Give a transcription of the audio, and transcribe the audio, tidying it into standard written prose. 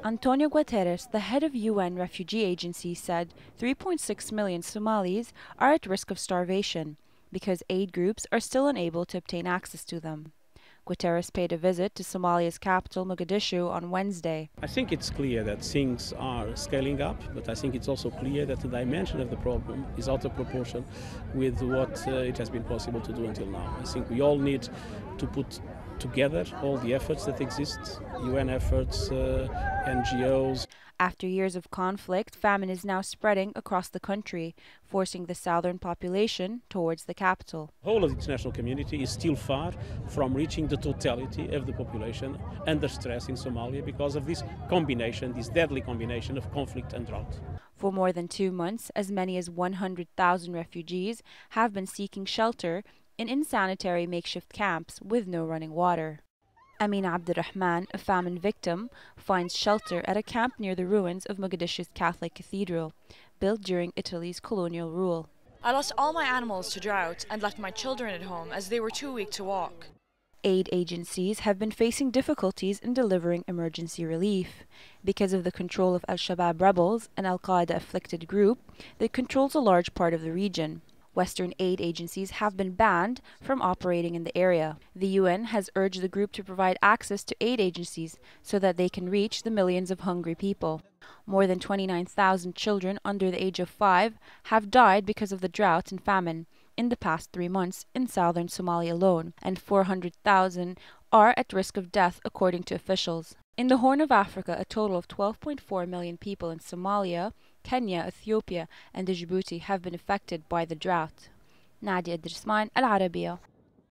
Antonio Guterres, the head of UN refugee agency, said 3.6 million Somalis are at risk of starvation because aid groups are still unable to obtain access to them. Guterres paid a visit to Somalia's capital, Mogadishu, on Wednesday. I think it's clear that things are scaling up, but I think it's also clear that the dimension of the problem is out of proportion with what it has been possible to do until now. I think we all need to put together all the efforts that exist, UN efforts, NGOs. After years of conflict, famine is now spreading across the country, forcing the southern population towards the capital. The whole of the international community is still far from reaching the totality of the population under stress in Somalia because of this combination, this deadly combination of conflict and drought. For more than 2 months, as many as 100,000 refugees have been seeking shelter in insanitary makeshift camps with no running water. Amin Abdurrahman, a famine victim, finds shelter at a camp near the ruins of Mogadishu's Catholic Cathedral, built during Italy's colonial rule. I lost all my animals to drought and left my children at home as they were too weak to walk. Aid agencies have been facing difficulties in delivering emergency relief because of the control of Al-Shabaab rebels, an Al-Qaeda-afflicted group that controls a large part of the region. Western aid agencies have been banned from operating in the area. The UN has urged the group to provide access to aid agencies so that they can reach the millions of hungry people. More than 29,000 children under the age of 5 have died because of the drought and famine in the past 3 months in southern Somalia alone, and 400,000 are at risk of death according to officials. In the Horn of Africa, a total of 12.4 million people in Somalia, Kenya, Ethiopia and Djibouti have been affected by the drought. Nadia Idrisman, AlArabiya.